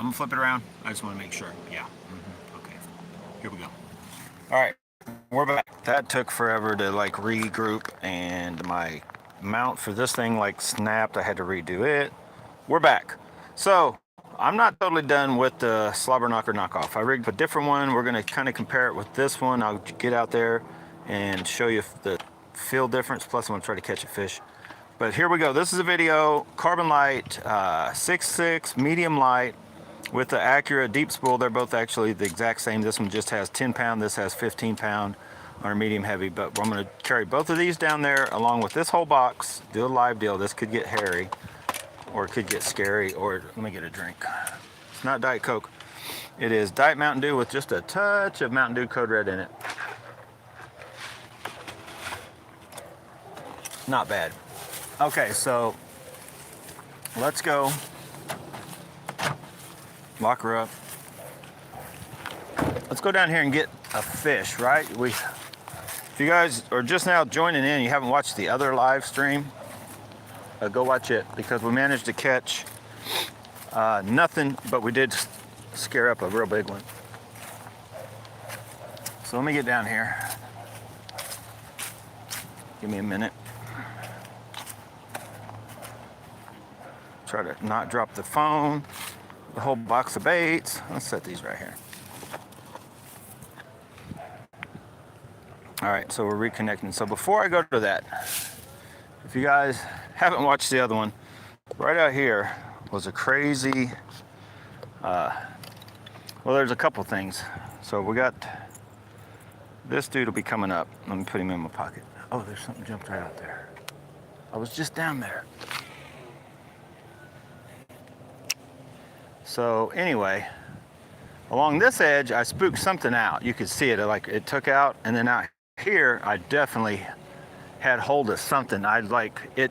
gonna flip it around. I just want to make sure. Yeah. Okay. Here we go. All right, we're back. That took forever to like regroup, and my mount for this thing like snapped. I had to redo it. We're back. So I'm not totally done with the slobber knocker knockoff. I rigged a different one. We're gonna kind of compare it with this one. I'll get out there and show you the feel difference. Plus I'm gonna try to catch a fish. But here we go. This is a video, Carbonlite 6.6 medium light with the Acura deep spool. They're both actually the exact same. This one just has 10 pound, this has 15 pound on a medium heavy. But I'm gonna carry both of these down there along with this whole box, do a live deal. This could get hairy or it could get scary, or let me get a drink. It's not Diet Coke. It is Diet Mountain Dew with just a touch of Mountain Dew Code Red in it. Not bad. Okay, so let's go. Lock her up. Let's go down here and get a fish, right? If you guys are just now joining in, you haven't watched the other live stream, go watch it, because we managed to catch nothing, but we did scare up a real big one. So let me get down here. Give me a minute. Try to not drop the phone, the whole box of baits. Let's set these right here. All right, so we're reconnecting. So before I go to that, if you guys haven't watched the other one, right out here was a crazy, well, there's a couple things. So we got, this dude will be coming up. Let me put him in my pocket. Oh, there's something jumped right out there. I was just down there. So anyway, along this edge, I spooked something out. You could see it, like it took out, and then out here, I definitely had hold of something. I like it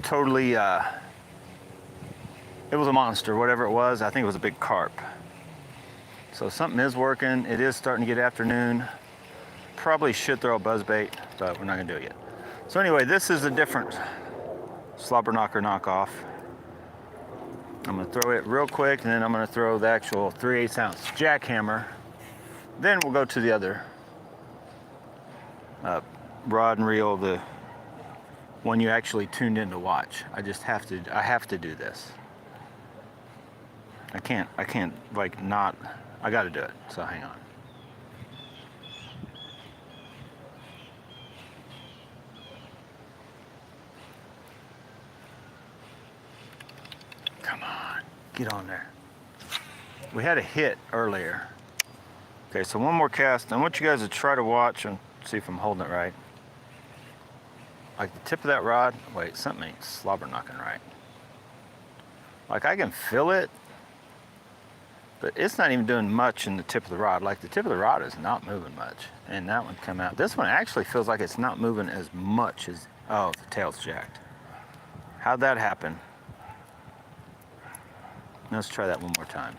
totally, it was a monster, whatever it was. I think it was a big carp. So something is working. It is starting to get afternoon. Probably should throw a buzzbait, but we're not gonna do it yet. So anyway, this is a different slobber knocker knockoff. I'm gonna throw it real quick, and then I'm gonna throw the actual 3/8 ounce jackhammer. Then we'll go to the other rod and reel, the one you actually tuned in to watch. I have to do this. I can't like not, I gotta do it, so hang on. Come on, get on there. We had a hit earlier. Okay, so one more cast. I want you guys to try to watch and see if I'm holding it right. Like the tip of that rod, wait, something ain't slobber knocking right. Like I can feel it, but it's not even doing much in the tip of the rod. Like the tip of the rod is not moving much. And that one come out. This one actually feels like it's not moving as much as, oh, the tail's jacked. How'd that happen? Let's try that one more time.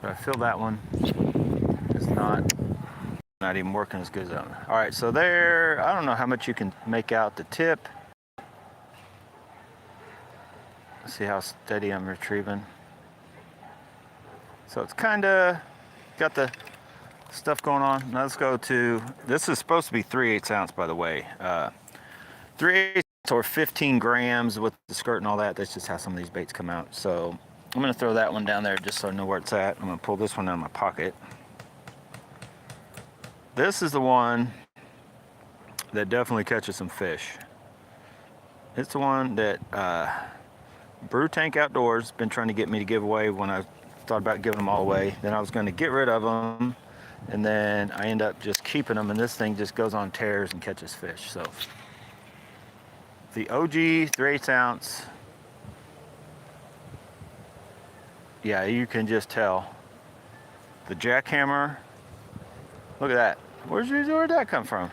But I feel that one is not even working as good as that one. All right, so there, I don't know how much you can make out the tip. See how steady I'm retrieving. So it's kind of got the stuff going on. Now let's go to, this is supposed to be 3/8 ounce, by the way. 3/8 or 15 grams with the skirt and all that. That's just how some of these baits come out. So I'm gonna throw that one down there just so I know where it's at. I'm gonna pull this one out of my pocket. This is the one that definitely catches some fish. It's the one that Brew Tank Outdoors been trying to get me to give away when I thought about giving them all away. Then I was gonna get rid of them, and then I end up just keeping them, and this thing just goes on tears and catches fish. So the OG 3/8 ounce, yeah, you can just tell. The jackhammer, look at that. Where'd that come from?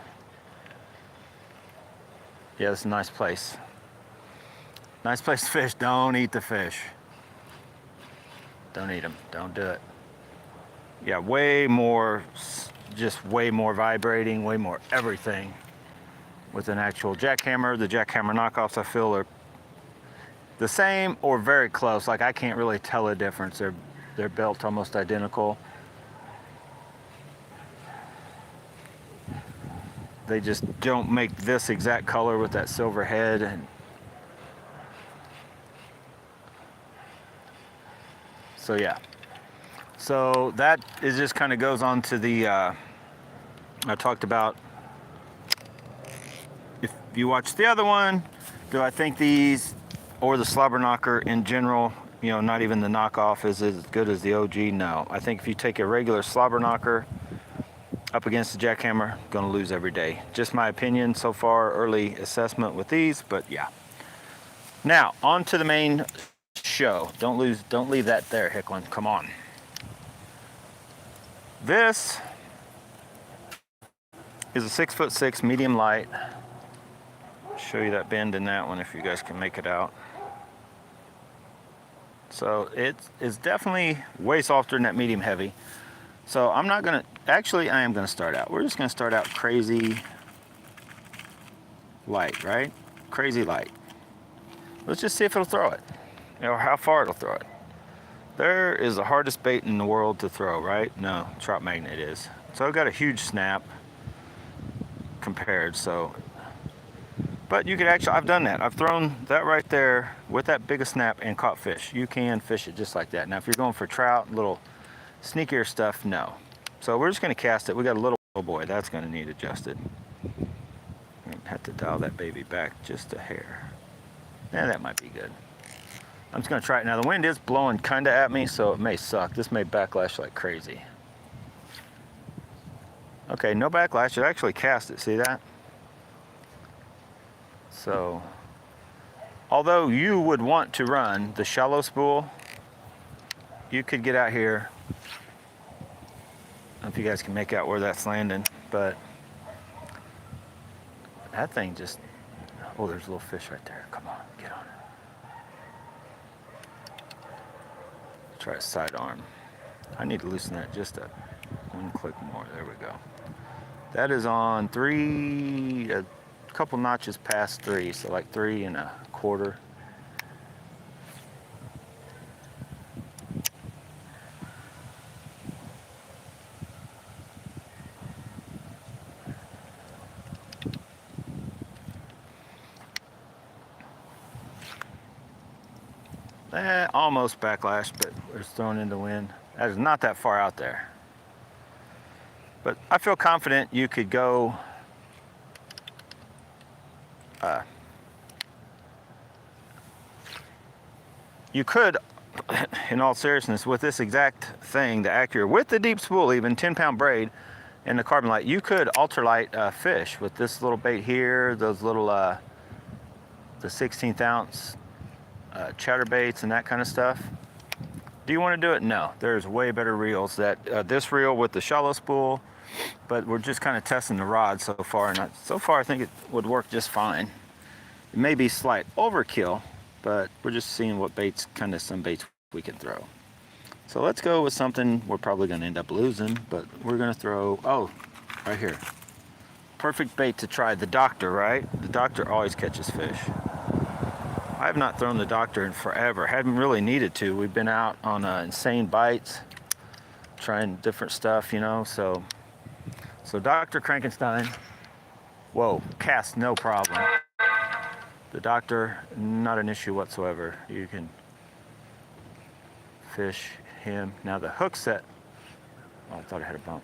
Yeah, it's a nice place. Nice place to fish. Don't eat the fish. Don't eat them. Don't do it. Yeah, way more, just way more vibrating, way more everything with an actual jackhammer. The jackhammer knockoffs, I feel, are the same or very close. Like I can't really tell a difference. They're built almost identical. They just don't make this exact color with that silver head. And so yeah. So that is just kind of goes on to the, I talked about, if you watch the other one, do I think these or the slobber knocker in general, you know, not even the knockoff, is as good as the OG? No. I think if you take a regular slobber knocker up against the jackhammer, gonna lose every day. Just my opinion so far, early assessment with these, but yeah. Now, on to the main show. Don't leave that there, Hicklin. Come on. This is a 6'6" medium light. Show you that bend in that one if you guys can make it out. So it is definitely way softer than that medium heavy. So I'm not gonna, actually I am gonna start out. We're just gonna start out crazy light, right? Crazy light. Let's just see if it'll throw it, or how far it'll throw it. There is the hardest bait in the world to throw, right? No, trout magnet is. So I've got a huge snap compared, so. But you could actually, I've done that. I've thrown that right there with that big a snap and caught fish. You can fish it just like that. Now if you're going for trout, little sneakier stuff, no. So we're just gonna cast it. We got a little boy, that's gonna need adjusted. Have to dial that baby back just a hair. Yeah, that might be good. I'm just gonna try it. Now the wind is blowing kinda at me, so it may suck. This may backlash like crazy. Okay, no backlash, it actually cast it, see that? So, although you would want to run the shallow spool, you could get out here. I don't know if you guys can make out where that's landing, but that thing just, oh, there's a little fish right there. Come on, get on it. Try a sidearm. I need to loosen that just one click more. There we go. That is on a couple notches past 3, so like 3 1/4. Almost backlash, but it's thrown in the wind. That is not that far out there. But I feel confident you could go you could, in all seriousness, with this exact thing, the Acura, with the deep spool even, 10-pound braid, and the Carbonlite, you could ultralight fish with this little bait here, those little, the 16th ounce chatterbaits and that kind of stuff. Do you want to do it? No. There's way better reels. This reel with the shallow spool, but we're just kind of testing the rod so far, and so far I think it would work just fine. It may be slight overkill, but we're just seeing what baits, kind of some baits we can throw. So let's go with something we're probably going to end up losing, but we're going to throw, oh, right here. Perfect bait to try, the Doctor, right? The Doctor always catches fish. I have not thrown the Doctor in forever. Haven't really needed to. We've been out on insane bites, trying different stuff, you know, so Dr. Frankenstein, whoa, cast no problem. The Doctor, not an issue whatsoever. You can fish him. Now the hook set, oh, I thought I had a bump.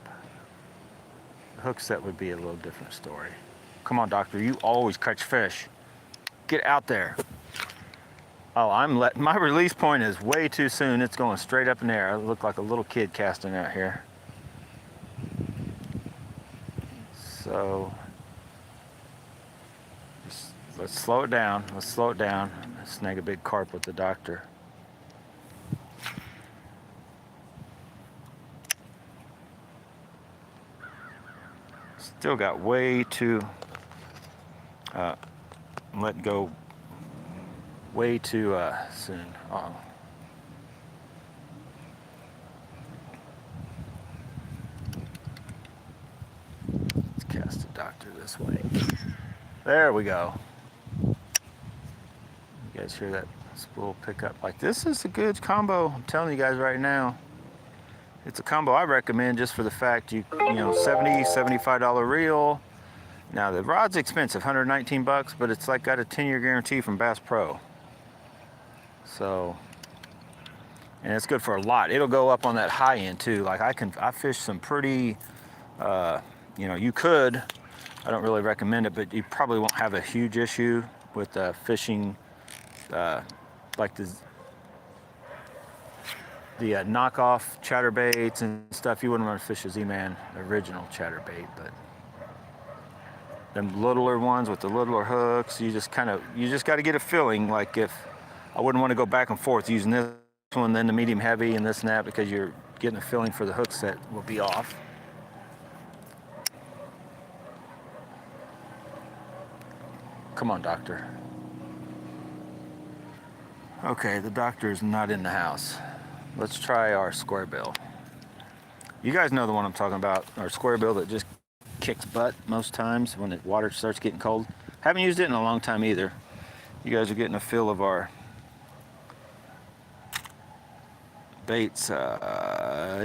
The hook set would be a little different story. Come on, Doctor, you always catch fish. Get out there. Oh, my release point is way too soon. It's going straight up in the air. I look like a little kid casting out here. So, let's slow it down. Let's slow it down. Snag a big carp with the Doctor. Still got way too, let go way too soon. Uh-oh. Let's cast the Doctor this way. There we go. You guys hear that Spool pickup. Like, this is a good combo. I'm telling you guys right now. It's a combo I recommend just for the fact you know, $70, $75 reel. Now the rod's expensive, 119 bucks, but it's like got a 10-year guarantee from Bass Pro. So, and it's good for a lot. It'll go up on that high end too. Like I fish some pretty, you know, you could, I don't really recommend it, but you probably won't have a huge issue with fishing like the knockoff chatterbaits and stuff. You wouldn't want to fish a Z-Man original chatterbait, but them littler ones with the littler hooks, you just got to get a feeling. Like, if I wouldn't want to go back and forth using this one, then the medium heavy and this and that, because you're getting a feeling for the hook set will be off. Come on, doctor. Okay, the doctor is not in the house. Let's try our square bill. You guys know the one I'm talking about, our square bill that just kicks butt most times when the water starts getting cold. Haven't used it in a long time either. You guys are getting a feel of our baits. Where's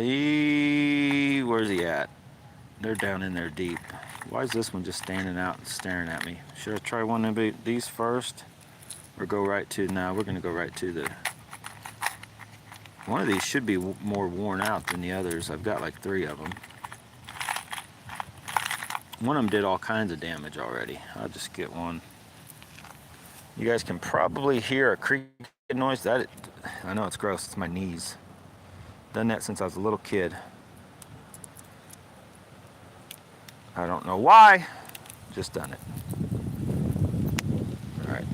he at? They're down in there deep. Why is this one just standing out and staring at me? Should I try one of these first? Or go right to, no, we're gonna go right to the, one of these should be more worn out than the others. I've got like 3 of them. One of them did all kinds of damage already. I'll just get one. You guys can probably hear a creaking noise. I know it's gross, it's my knees. Done that since I was a little kid. I don't know why, just done it. All right.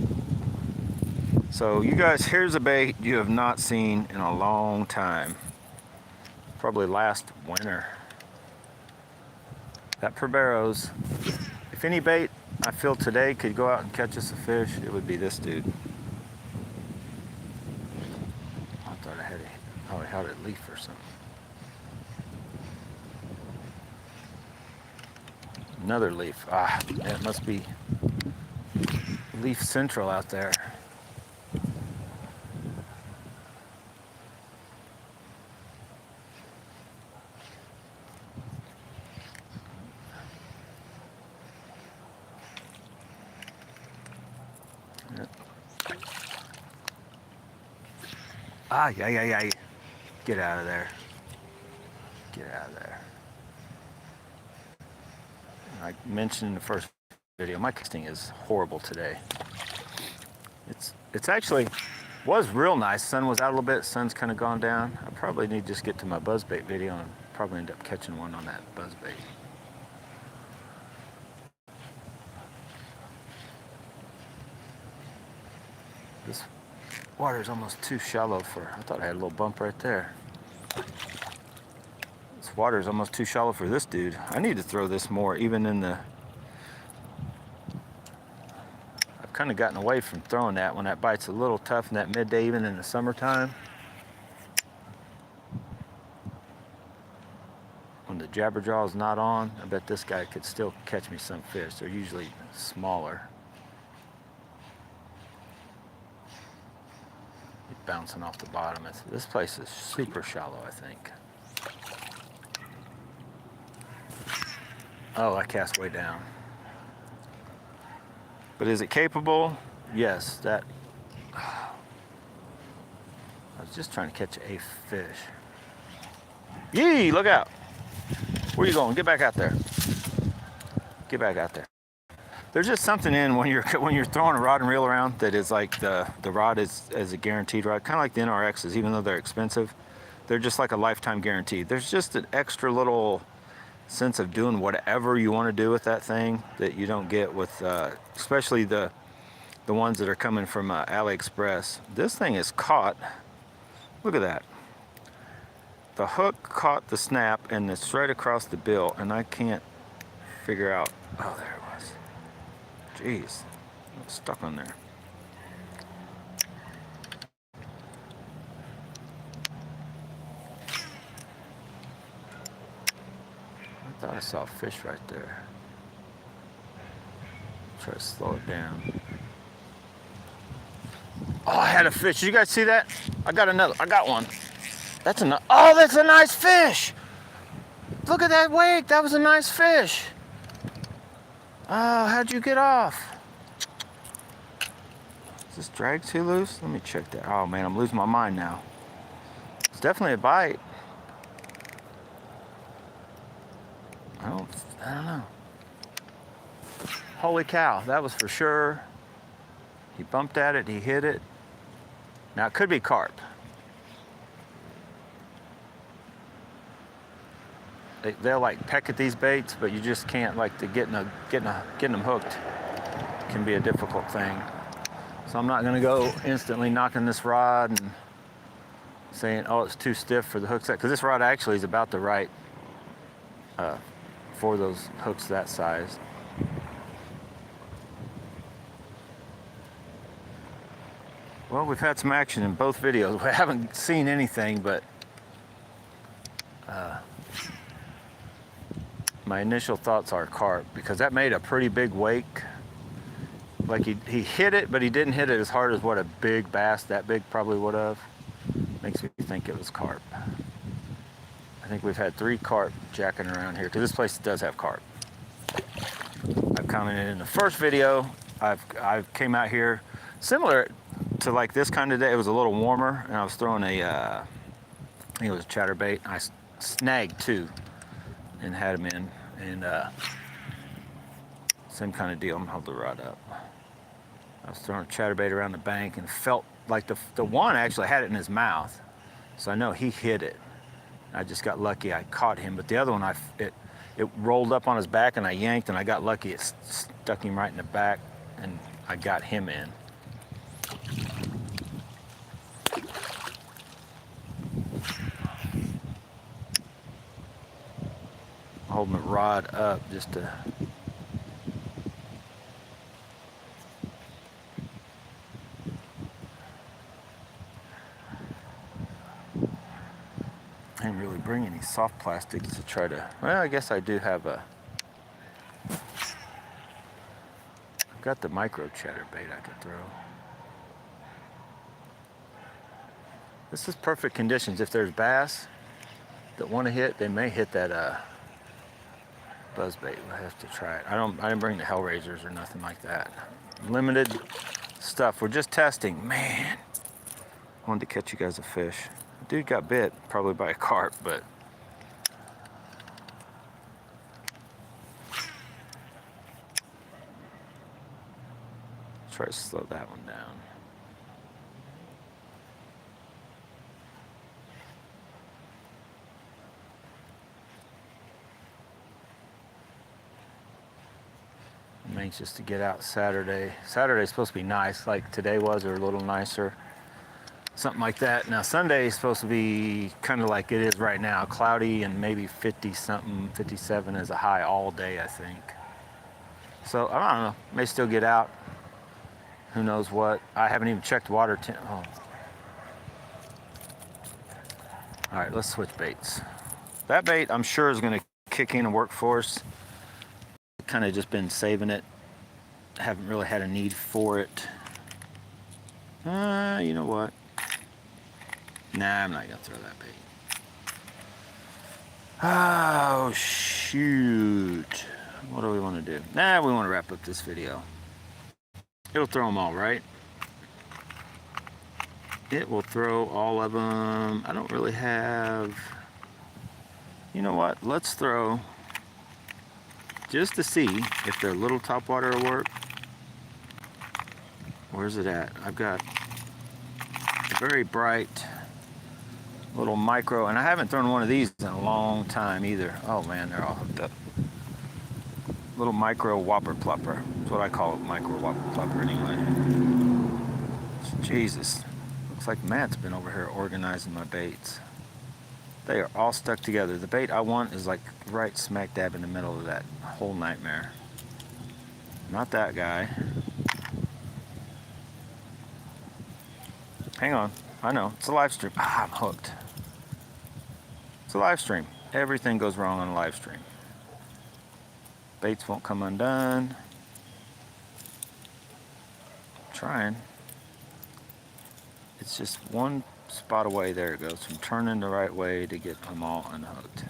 So you guys, here's a bait you have not seen in a long time. Probably last winter. That Perbero's, if any bait I feel today could go out and catch us a fish, it would be this dude. I thought I had a leaf or something. Another leaf. Ah, it must be Leaf Central out there. Ah, yeah. Get out of there. Get out of there. I mentioned in the first video, my casting is horrible today. It's actually was real nice. Sun was out a little bit. Sun's kind of gone down. I probably need to just get to my buzzbait video and probably end up catching one on that buzzbait. This water is almost too shallow for, I thought I had a little bump right there. This water is almost too shallow for this dude. I need to throw this more, even in the, I've kind of gotten away from throwing that when that bite's a little tough in that midday, even in the summertime. When the jabberjaw is not on, I bet this guy could still catch me some fish. They're usually smaller. Bouncing off the bottom. This place is super shallow, I think. Oh, I cast way down. But is it capable? Yes, that. I was just trying to catch a fish. Yee, look out. Where you going? Get back out there. Get back out there. There's just something in when you're throwing a rod and reel around that is like the rod is a guaranteed rod, kind of like the NRXs, even though they're expensive. They're just like a lifetime guarantee. There's just an extra little sense of doing whatever you want to do with that thing that you don't get with, especially the ones that are coming from AliExpress. This thing is caught. Look at that. The hook caught the snap and it's right across the bill, and I can't figure out. Oh, there it was. Jeez, I'm stuck on there. I thought I saw a fish right there. Try to slow it down. Oh, I had a fish. Did you guys see that? I got another. I got one. That's a. Oh, that's a nice fish. Look at that wake. That was a nice fish. Oh, how'd you get off? Is this drag too loose? Let me check that. Oh man, I'm losing my mind now. It's definitely a bite. I don't know. Holy cow, that was for sure. He bumped at it, he hit it. Now it could be carp. They'll like peck at these baits, but you just can't like getting them hooked can be a difficult thing. So I'm not gonna go instantly knocking this rod and saying, oh, it's too stiff for the hook set, because this rod actually is about the right for those hooks that size. Well, we've had some action in both videos. We haven't seen anything, but my initial thoughts are carp, because that made a pretty big wake. Like he hit it, but he didn't hit it as hard as what a big bass that big probably would have. Makes me think it was carp. I think we've had 3 carp jacking around here, because this place does have carp. I've commented in the first video, I've came out here similar to like this kind of day. It was a little warmer, and I was throwing a, I think it was a chatterbait. I snagged 2 and had them in, and same kind of deal. I'm gonna hold the rod up. I was throwing a chatterbait around the bank and felt like the one actually had it in his mouth, so I know he hit it. I just got lucky I caught him, but the other one, it rolled up on his back, and I yanked, and I got lucky. It stuck him right in the back, and I got him in. Holding the rod up just to I didn't really bring any soft plastics to try to, well, I guess I do have I've got the micro chatterbait I could throw. This is perfect conditions. If there's bass that want to hit, they may hit that buzzbait. I have to try it. I didn't bring the Hellraisers or nothing like that. Limited stuff. We're just testing. Man, I wanted to catch you guys a fish. Dude got bit, probably by a carp, but try to slow that one down. I'm anxious to get out Saturday. Saturday's supposed to be nice, like today was, or a little nicer. Something like that. Now Sunday is supposed to be kind of like it is right now, cloudy and maybe 50 something, 57 is a high all day, I think. So I don't know, may still get out. Who knows what? I haven't even checked water. Oh. All right, let's switch baits. That bait I'm sure is going to kick in and work for us. Kind of just been saving it. Haven't really had a need for it. You know what? Nah, I'm not gonna throw that bait. Oh, shoot. What do we want to do? Nah, we want to wrap up this video. It'll throw them all, right? It will throw all of them. I don't really have... You know what? Let's throw... Just to see if their little topwater will work. Where's it at? I've got a very bright... little micro, and I haven't thrown one of these in a long time either. Oh man, they're all hooked up. Little micro whopper plopper. That's what I call it, micro whopper plopper anyway. Jesus. Looks like Matt's been over here organizing my baits. They are all stuck together. The bait I want is like right smack dab in the middle of that whole nightmare. Not that guy. Hang on. I know, it's a live stream. Ah, I'm hooked. It's a live stream. Everything goes wrong on a live stream. Baits won't come undone. I'm trying. It's just one spot away. There it goes, from turning the right way to get them all unhooked.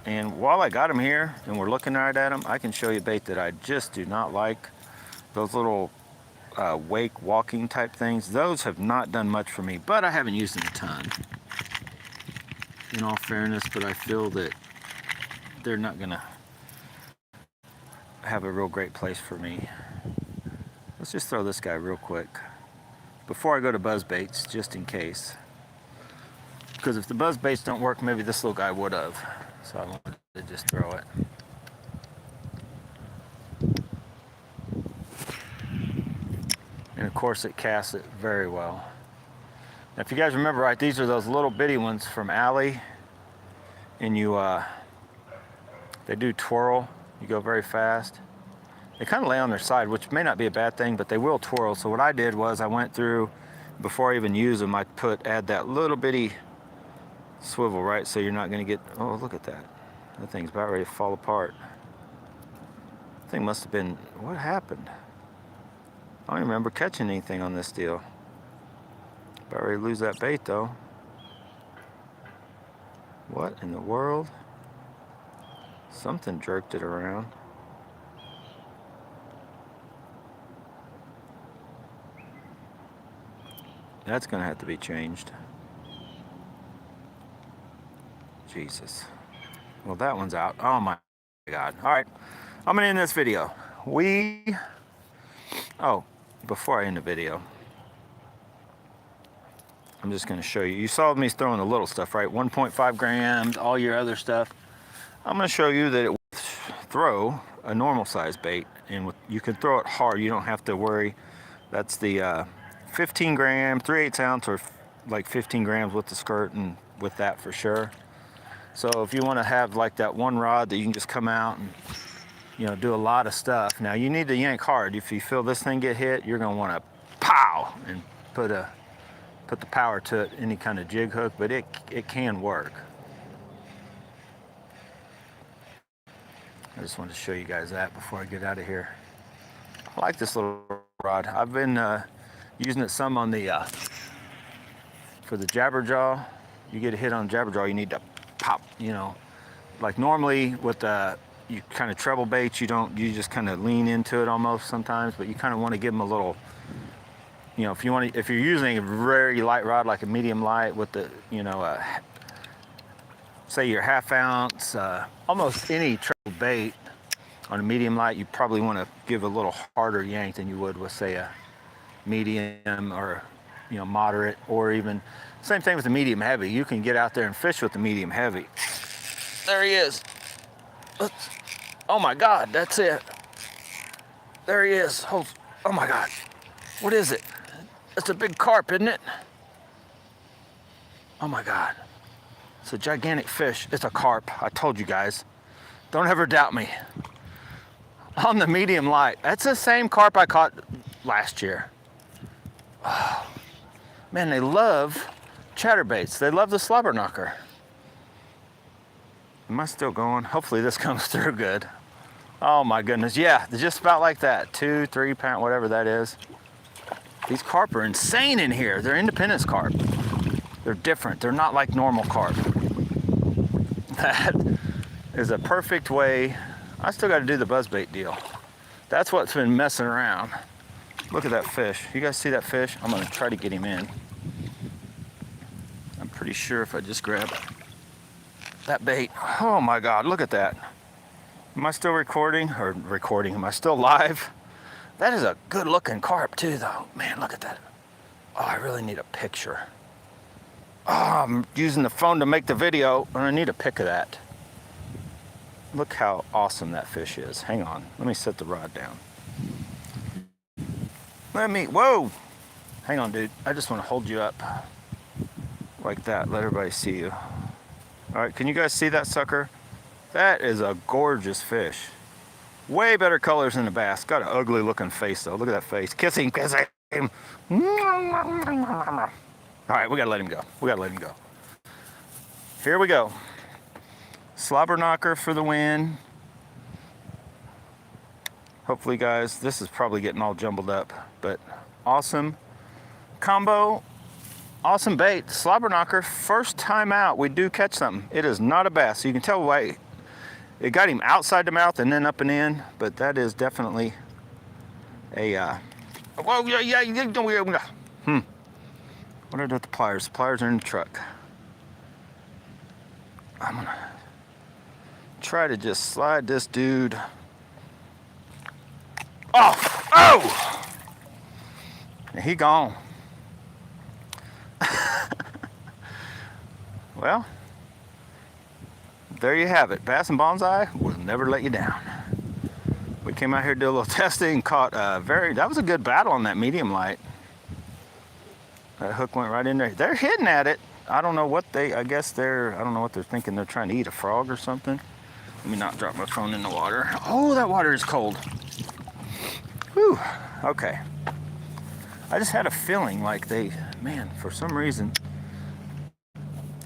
And while I got them here and we're looking right at them, I can show you a bait that I just do not like. Those little wake walking type things. Those have not done much for me, but I haven't used them a ton, in all fairness, but I feel that they're not gonna have a real great place for me. Let's just throw this guy real quick before I go to buzz baits, just in case. Because if the buzz baits don't work, maybe this little guy would have. So I wanted to just throw it. And of course it casts it very well. Now, if you guys remember right, these are those little bitty ones from Alley. And they do twirl. You go very fast. They kind of lay on their side, which may not be a bad thing, but they will twirl. So what I did was I went through, before I even use them, I add that little bitty swivel, right? So you're not gonna get, oh, look at that. That thing's about ready to fall apart. That thing must have been, what happened? I don't even remember catching anything on this deal. About ready to lose that bait though. What in the world? Something jerked it around. That's gonna have to be changed. Jesus. Well, that one's out. Oh my God. All right, I'm gonna end this video. Oh, before I end the video, I'm just gonna show you. You saw me throwing the little stuff, right? 1.5 grams, all your other stuff. I'm gonna show you that it will throw a normal size bait, and you can throw it hard. You don't have to worry. That's the 15 gram, 3/8 ounce, or like 15 grams with the skirt, and with that for sure. So if you want to have like that one rod that you can just come out and, you know, do a lot of stuff. Now you need to yank hard. If you feel this thing get hit, you're gonna want to pow and put the power to it, any kind of jig hook, but it can work. I just wanted to show you guys that before I get out of here. I like this little rod. I've been using it some on the for the jabberjaw. You get a hit on jabberjaw, you need to pop, you know, like normally with the you kind of treble baits, you just kind of lean into it almost sometimes, but you kind of want to give them a little, you know, if you're using a very light rod like a medium light with the, you know, say your 1/2 ounce, almost any treble bait on a medium light, you probably want to give a little harder yank than you would with, say, a medium or, you know, moderate, or even same thing with the medium heavy. You can get out there and fish with the medium heavy. There he is. Oh my God, that's it. There he is. Oh my God. What is it? It's a big carp, isn't it? Oh my God. It's a gigantic fish. It's a carp. I told you guys. Don't ever doubt me. On the medium light. That's the same carp I caught last year. Oh, man, they love chatterbaits. They love the slobber knocker. Am I still going? Hopefully this comes through good. Oh my goodness, yeah, just about like that. 2-3 pound, whatever that is. These carp are insane in here. They're independence carp. They're different. They're not like normal carp. That is a perfect way. I still got to do the buzzbait deal. That's what's been messing around. Look at that fish. You guys see that fish? I'm gonna try to get him in. I'm pretty sure if I just grab that bait. Oh my God, look at that. Am I still recording? Am I still live? That is a good looking carp too though. Man, look at that. Oh, I really need a picture. Oh, I'm using the phone to make the video and I need a pic of that. Look how awesome that fish is. Hang on, let me set the rod down. Whoa! Hang on, dude. I just want to hold you up like that. Let everybody see you. All right, can you guys see that sucker? That is a gorgeous fish. Way better colors than the bass. Got an ugly looking face though. Look at that face. Kiss him, kiss him. All right, we gotta let him go. Here we go. Slobber knocker for the win. Hopefully guys, this is probably getting all jumbled up, but awesome combo, awesome bait, slobber knocker. First time out, we do catch something. It is not a bass. So you can tell why it got him outside the mouth and then up and in, but that is definitely a, whoa, yeah. What are the pliers? The pliers are in the truck. I'm gonna try to just slide this dude off. Oh! He gone. Well, there you have it. Bass and Bonsai will never let you down. We came out here to do a little testing, caught that was a good battle on that medium light. That hook went right in there. They're hitting at it. I don't know what I don't know what they're thinking. They're trying to eat a frog or something. Let me not drop my phone in the water. Oh, that water is cold. Whew, okay. I just had a feeling like man, for some reason,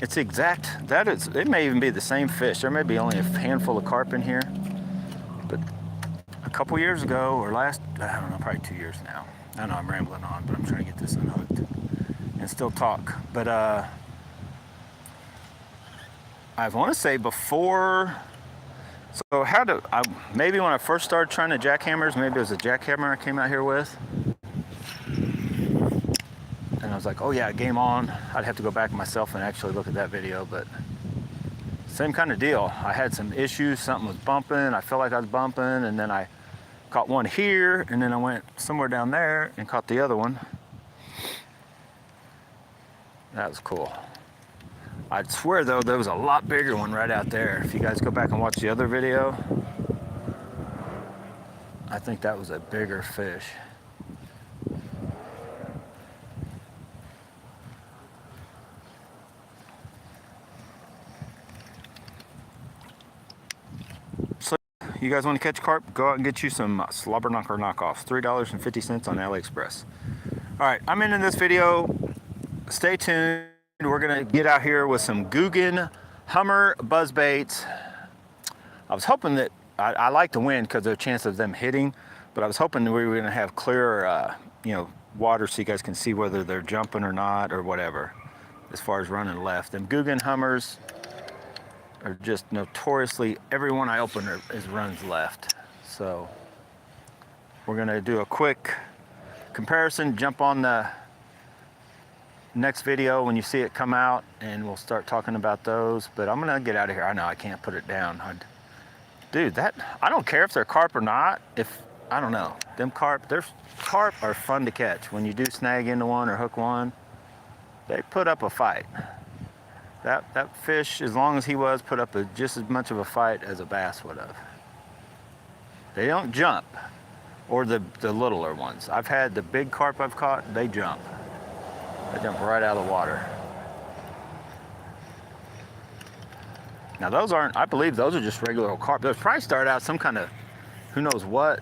it's exact, it may even be the same fish. There may be only a handful of carp in here, but a couple years ago, or I don't know, probably 2 years now. I know I'm rambling on, but I'm trying to get this unhooked and still talk. But I want to say before, so maybe when I first started trying the jackhammers, maybe it was a jackhammer I came out here with. And I was like, oh yeah, game on. I'd have to go back myself and actually look at that video, but same kind of deal. I had some issues, something was bumping, I felt like I was bumping, and then I caught one here, and then I went somewhere down there and caught the other one. That was cool. I'd swear though, there was a lot bigger one right out there. If you guys go back and watch the other video, I think that was a bigger fish. So you guys want to catch carp? Go out and get you some slobber knocker knockoffs. $3.50 on AliExpress. All right, I'm ending this video. Stay tuned. We're gonna get out here with some Guggen Hummer buzz baits. I was hoping that, I like the wind because there's a chance of them hitting, but I was hoping that we were gonna have clear, water so you guys can see whether they're jumping or not or whatever, as far as running left. And Guggen Hummers are just notoriously, every one I open runs left. So we're gonna do a quick comparison, jump on the next video when you see it come out, and we'll start talking about those. But I'm gonna get out of here. I know I can't put it down. Dude, I don't care if they're carp or not. I don't know, them carp are fun to catch. When you do snag into one or hook one, they put up a fight. That fish, as long as he was, put up just as much of a fight as a bass would have. They don't jump, or the littler ones. I've had the big carp I've caught, they jump. They jump right out of the water. Now those aren't, I believe those are just regular old carp. Those probably start out some kind of, who knows what.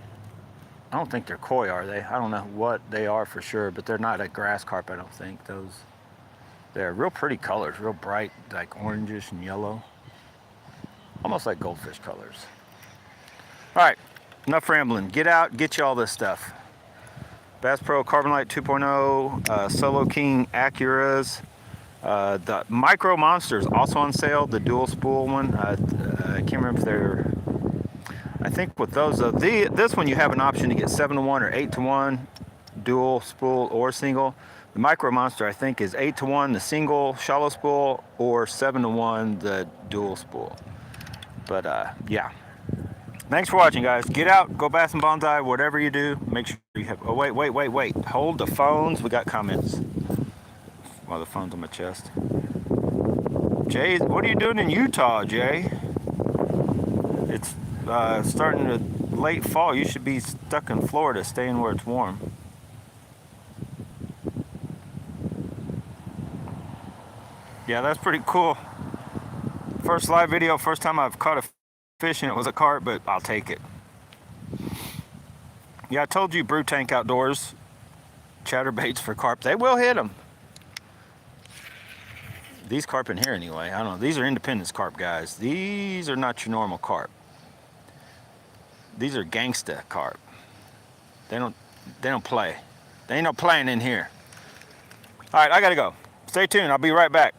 I don't think they're koi, are they? I don't know what they are for sure, but they're not a grass carp, I don't think. They're real pretty colors, real bright, like orangish and yellow. Almost like goldfish colors. All right, enough rambling. Get out, get you all this stuff. Bass Pro Carbonlite 2.0, SoloKing Acuras. The Micro Monsters also on sale, the dual spool one. I can't remember if they're, I think with those, this one you have an option to get 7-to-1 or 8-to-1, dual spool or single. The Micro Monster I think is 8-to-1, the single shallow spool, or 7-to-1, the dual spool. But yeah. Thanks for watching, guys. Get out, go bass and bonsai, whatever you do, make sure you have, oh wait. Hold the phones, we got comments. While the phone's on my chest. Jay, what are you doing in Utah, Jay? It's starting to late fall. You should be stuck in Florida, staying where it's warm. Yeah, that's pretty cool. First live video, first time I've caught a fish and it was a carp, but I'll take it. Yeah, I told you Brew Tank Outdoors, chatterbaits for carp. They will hit them. These carp in here anyway, I don't know. These are Independence carp, guys. These are not your normal carp. These are gangsta carp. They don't play. They ain't no playing in here. All right, I gotta go. Stay tuned. I'll be right back.